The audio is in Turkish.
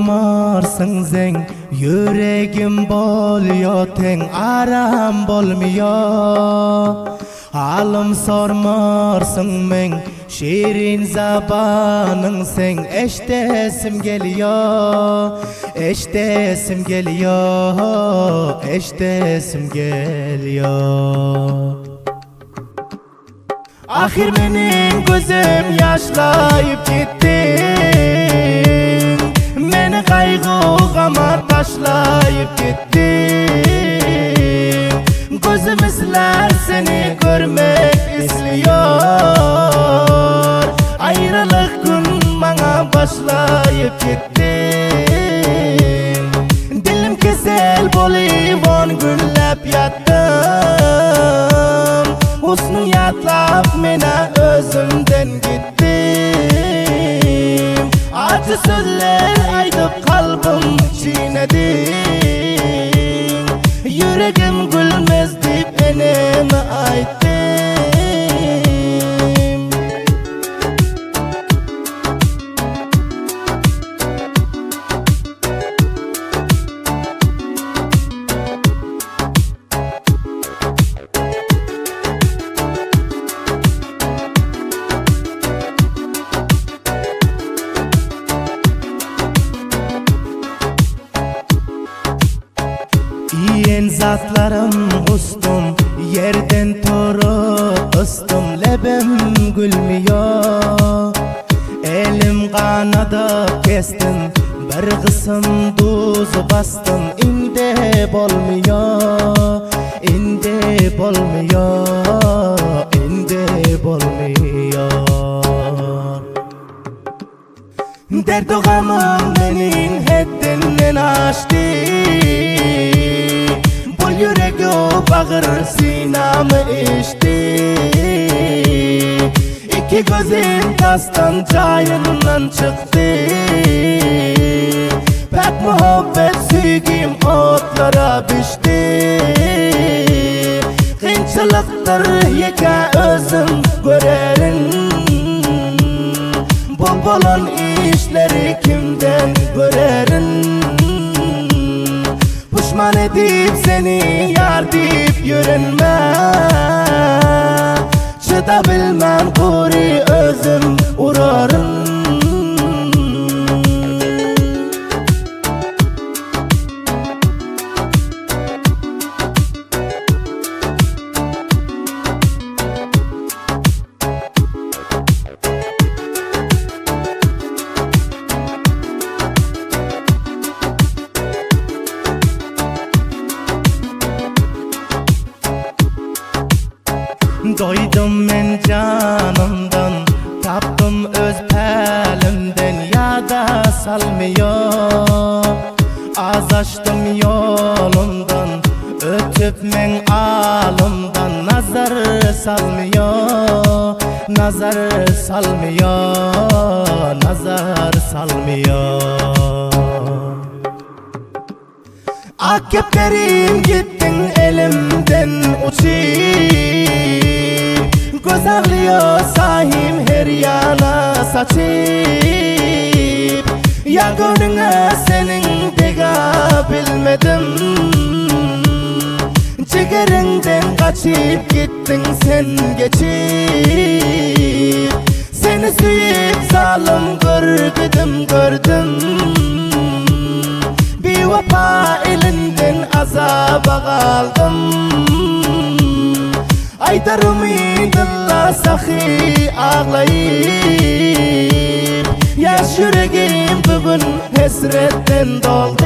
sormarsın sen, yüreğim bolyo ten aram bolmuyor. Halim sormarsın men, şirin zabanın sen, eştesim geliyor, eştesim geliyor, eştesim geliyor. Ahir menin gözüm yaşlayıp gitti, meni kaygıma taşlayıp gitti. Gözüm izler seni görmek istiyor, ayrılık gün bana başlayıp gitti. Dilim kesel bolayıp 10 günlep yattım, husnu yatlap mena özümden gittim. Acı sözler aydıp kalbim çiğnedim, yüreğim gülmez deyip eneme ayttim. İyen zatlarım ustum, yerden torup ıstım, lebim gülmüyor. Elim kanadı kestim, bir kısım tuzu bastım, indi bolmuyor, indi bolmuyor, indi bolmuyor. Derdi gamım benim heddinden aştı, bu yüreği bağır sinamı içti. İki gözüm tastan cayından çıktı, pek muhabbet süygüm otlara pişti. Kıyınçılıktır yeka özüm görerin, bolbolun işleri kimden görerin. Pişman edip seni yar deyip yürünme, çıdabilmem kuri özüm urarım. Doydum men canımdan, taptım öz pelimden, yada salmıyor. Az açtım yolumdan, ötüp men alımdan, nazar salmıyor, nazar salmıyor, nazar salmıyor. Akıplerim gittin elimden uçup, göz ağlıyor sahim her yana saçıp. Ya gönlüne senin dega bilmedim, ciğerinden kaçıp gittin sen geçip. Seni suyup zalim gördüm gördüm, bir vapa elinden azaba kaldım. Aydarım idilla sahi ağlayıp, yaş yüreğim bugün hesretten doldu.